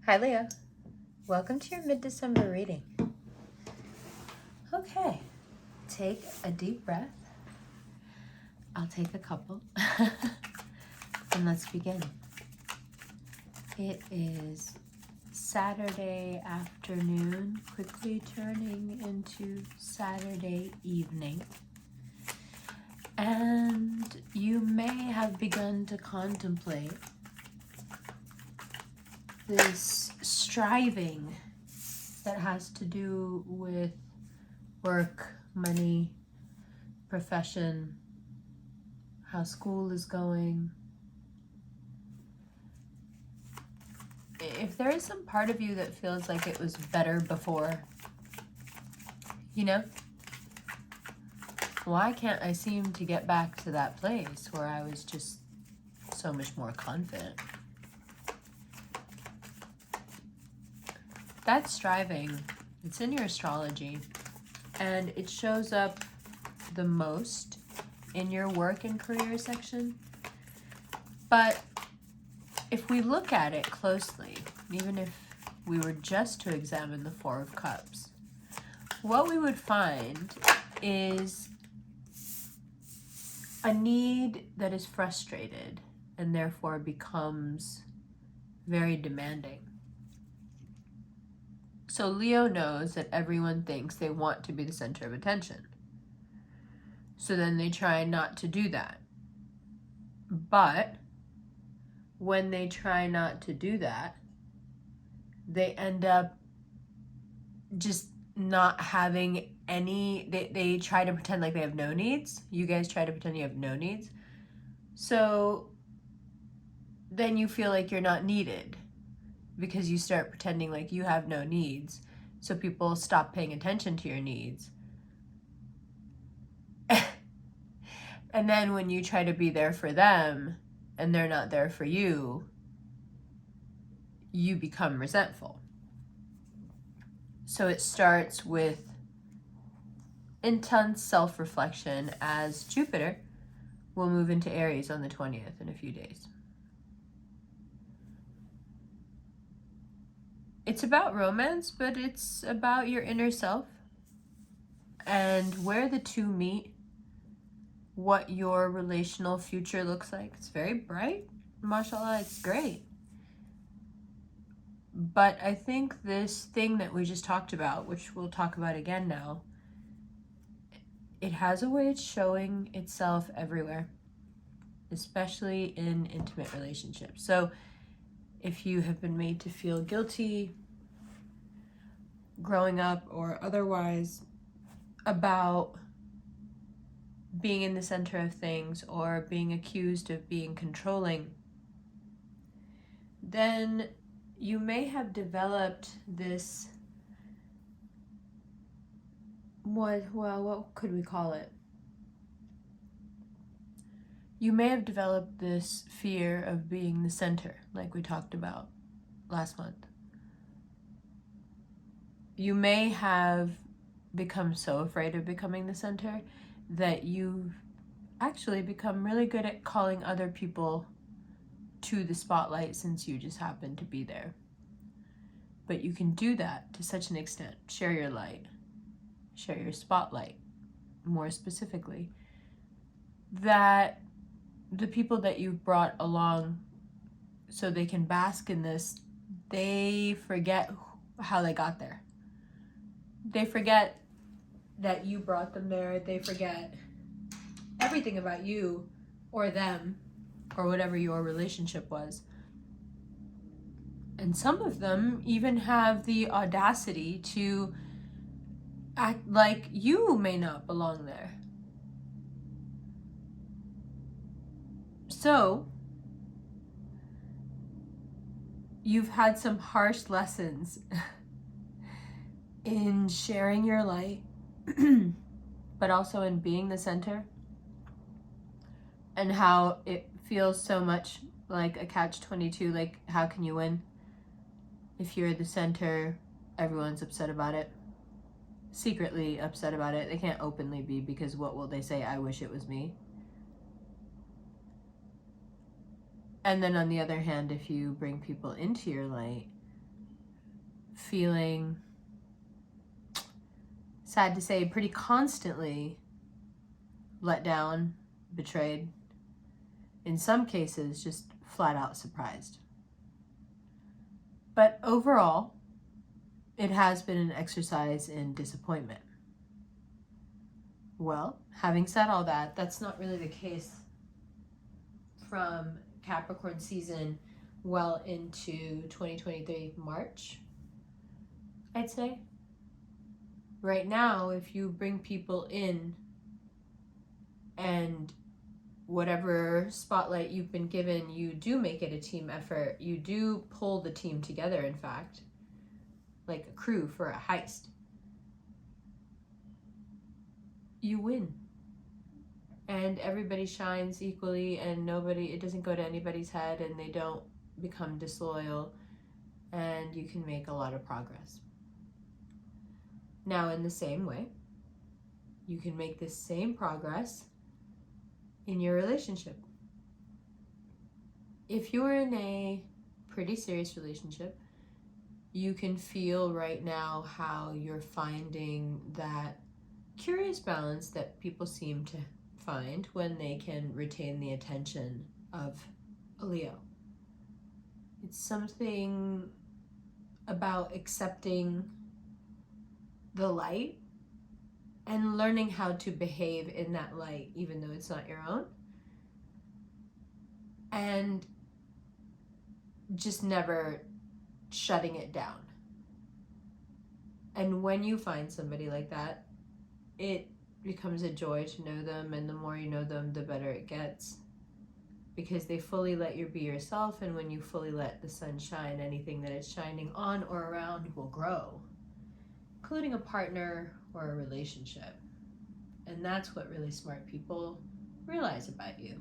Hi, Leo. Welcome to your mid-December reading. Okay, take a deep breath. I'll take a couple. And let's begin. It is Saturday afternoon, quickly turning into Saturday evening. And you may have begun to contemplate this striving that has to do with work, money, profession, how school is going. If there is some part of you that feels like it was better before, why can't I seem to get back to that place where I was just so much more confident? That striving, it's in your astrology, and it shows up the most in your work and career section. But if we look at it closely, even if we were just to examine the Four of Cups, what we would find is a need that is frustrated and therefore becomes very demanding. So Leo knows that everyone thinks they want to be the center of attention. So then they try not to do that. But when they try not to do that, they end up just not having any, they try to pretend like they have no needs. You guys try to pretend you have no needs. So then you feel like you're not needed because you start pretending like you have no needs. So people stop paying attention to your needs. And then when you try to be there for them and they're not there for you, you become resentful. So it starts with intense self-reflection as Jupiter will move into Aries on the 20th in a few days. It's about romance, but it's about your inner self and where the two meet, what your relational future looks like. It's very bright. Mashallah, it's great. But I think this thing that we just talked about, which we'll talk about again now, it has a way of showing itself everywhere, especially in intimate relationships. So if you have been made to feel guilty growing up or otherwise about being in the center of things or being accused of being controlling, then you may have developed this, what could we call it? You may have developed this fear of being the center, like we talked about last month. You may have become so afraid of becoming the center that you've actually become really good at calling other people to the spotlight since you just happen to be there. But you can do that to such an extent. Share your light. Share your spotlight, more specifically. That the people that you've brought along so they can bask in this, they forget how they got there. They forget that you brought them there. They forget everything about you or them or whatever your relationship was. And some of them even have the audacity to act like you may not belong there. So, you've had some harsh lessons in sharing your light, but also in being the center, and how it feels so much like a catch-22, like how can you win? If you're the center, everyone's upset about it. Secretly upset about it. They can't openly be because what will they say? I wish it was me. And then on the other hand, if you bring people into your light, feeling, sad to say, pretty constantly let down, betrayed, in some cases just flat out surprised. But overall, it has been an exercise in disappointment. Well, having said all that, that's not really the case from Capricorn season well into 2023 March, I'd say. Right now, if you bring people in and whatever spotlight you've been given, you do make it a team effort. You do pull the team together, in fact, like a crew for a heist. You win. And everybody shines equally, and it doesn't go to anybody's head, and they don't become disloyal, and you can make a lot of progress. Now, in the same way, you can make this same progress in your relationship. If you're in a pretty serious relationship, you can feel right now how you're finding that curious balance that people seem to find when they can retain the attention of a Leo. It's something about accepting the light and learning how to behave in that light, even though it's not your own. And just never shutting it down. And when you find somebody like that, it becomes a joy to know them, and the more you know them, the better it gets. Because they fully let you be yourself, and when you fully let the sun shine, anything that is shining on or around will grow, including a partner or a relationship. And that's what really smart people realize about you,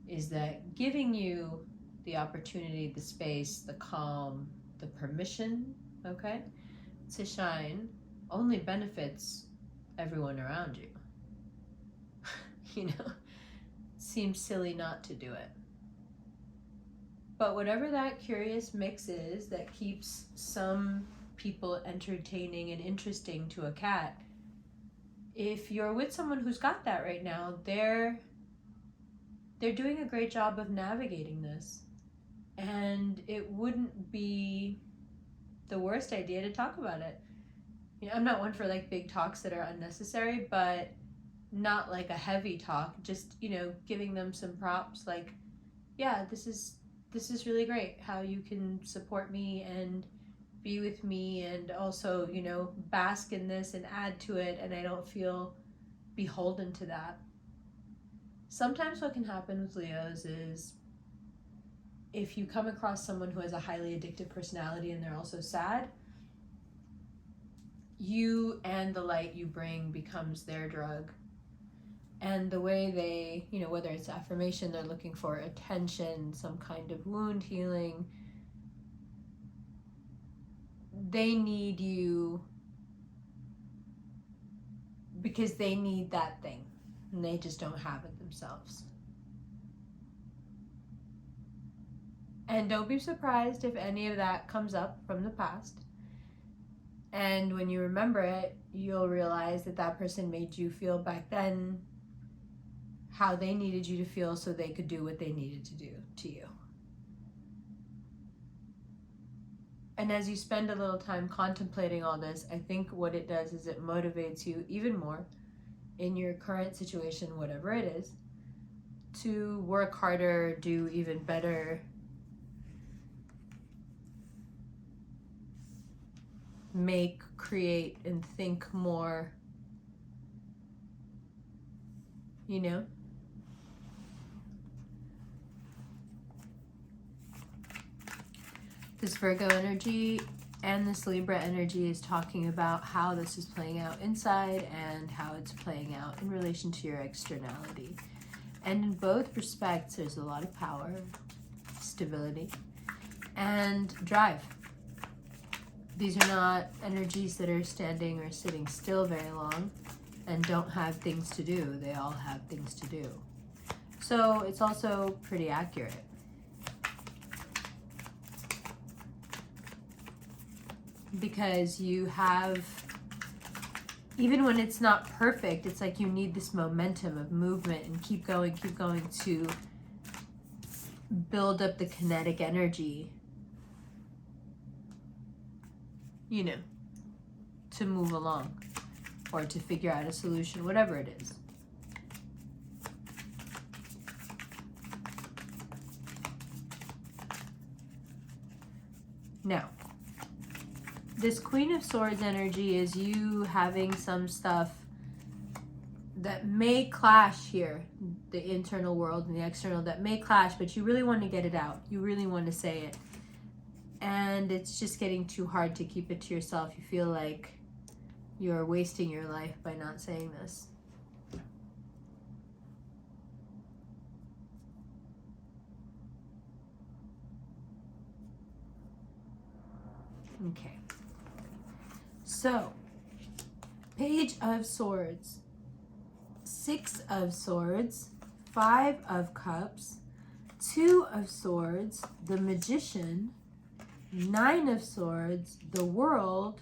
is that giving you the opportunity, the space, the calm, the permission, okay, to shine only benefits everyone around you. You know, seems silly not to do it. But whatever that curious mix is that keeps some people entertaining and interesting to a cat, if you're with someone who's got that right now, they're doing a great job of navigating this. And it wouldn't be the worst idea to talk about it. You know, I'm not one for like big talks that are unnecessary, but not like a heavy talk, just, you know, giving them some props, like, yeah, this is really great how you can support me and be with me, and also, you know, bask in this and add to it, and I don't feel beholden to that. Sometimes what can happen with Leos is if you come across someone who has a highly addictive personality and they're also sad, you and the light you bring becomes their drug. And the way they, you know, whether it's affirmation, they're looking for attention, some kind of wound healing, they need you because they need that thing and they just don't have it themselves. And don't be surprised if any of that comes up from the past. And when you remember it, you'll realize that that person made you feel back then how they needed you to feel so they could do what they needed to do to you. And as you spend a little time contemplating all this, I think what it does is it motivates you even more in your current situation, whatever it is, to work harder, do even better, make, create, and think more, you know? This Virgo energy and this Libra energy is talking about how this is playing out inside and how it's playing out in relation to your externality. And in both respects, there's a lot of power, stability, and drive. These are not energies that are standing or sitting still very long and don't have things to do. They all have things to do. So it's also pretty accurate. because you have, even when it's not perfect, it's like you need this momentum of movement and keep going to build up the kinetic energy, you know, to move along or to figure out a solution, whatever it is. Now, this Queen of Swords energy is you having some stuff that may clash here, the internal world and the external, that may clash, but you really want to get it out. You really want to say it. And it's just getting too hard to keep it to yourself. You feel like you're wasting your life by not saying this. Okay. So, Page of Swords, 6 of Swords, 5 of Cups, 2 of Swords, the Magician, 9 of Swords, the World,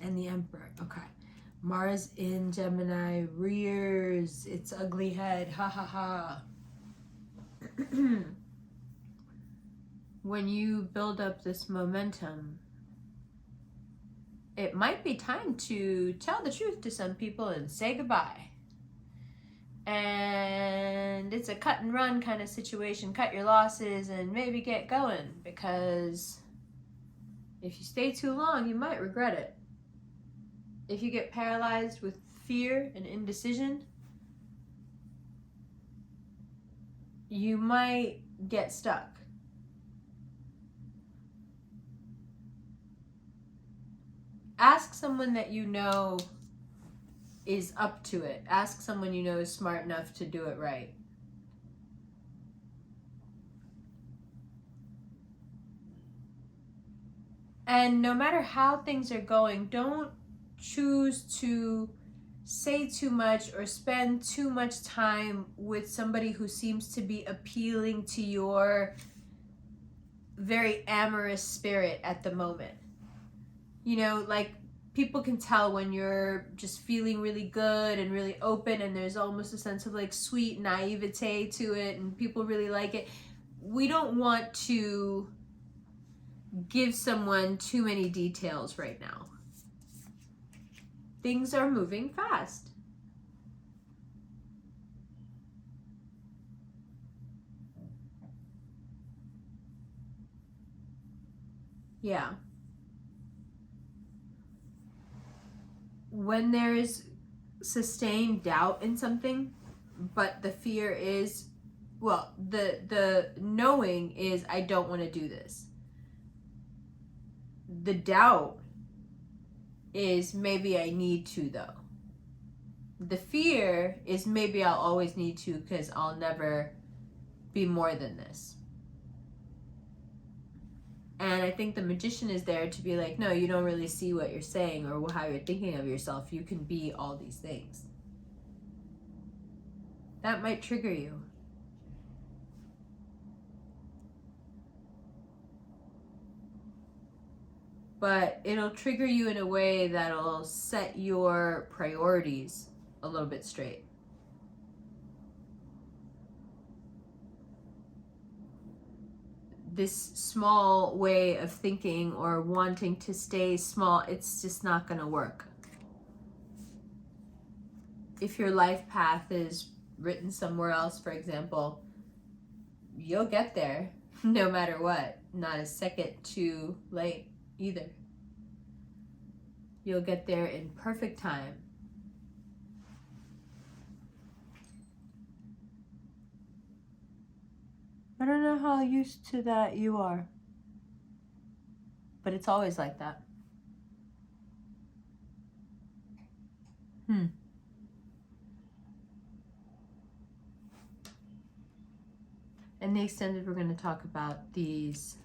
and the Emperor. Okay. Mars in Gemini rears its ugly head. Ha ha ha. When you build up this momentum, it might be time to tell the truth to some people and say goodbye. And it's a cut and run kind of situation. Cut your losses and maybe get going, because if you stay too long, you might regret it. If you get paralyzed with fear and indecision, you might get stuck. Ask someone that you know is up to it. Ask someone you know is smart enough to do it right. And no matter how things are going, don't choose to say too much or spend too much time with somebody who seems to be appealing to your very amorous spirit at the moment. You know, like, people can tell when you're just feeling really good and really open, and there's almost a sense of like sweet naivete to it, and people really like it. We don't want to give someone too many details right now. Things are moving fast. Yeah. When there's sustained doubt in something, but the fear is, well, the knowing is, I don't want to do this. The doubt is, maybe I need to though. The fear is, maybe I'll always need to because I'll never be more than this. And I think the Magician is there to be like, no, you don't really see what you're saying or how you're thinking of yourself. You can be all these things. That might trigger you. But it'll trigger you in a way that'll set your priorities a little bit straight. This small way of thinking or wanting to stay small, it's just not going to work. If your life path is written somewhere else, for example, you'll get there no matter what. Not a second too late either. You'll get there in perfect time. I don't know how used to that you are, but it's always like that. In the extended, we're going to talk about these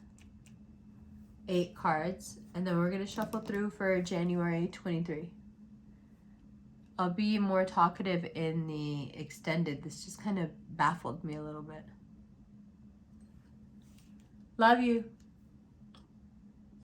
8 cards, and then we're going to shuffle through for January 23. I'll be more talkative in the extended. This just kind of baffled me a little bit. Love you.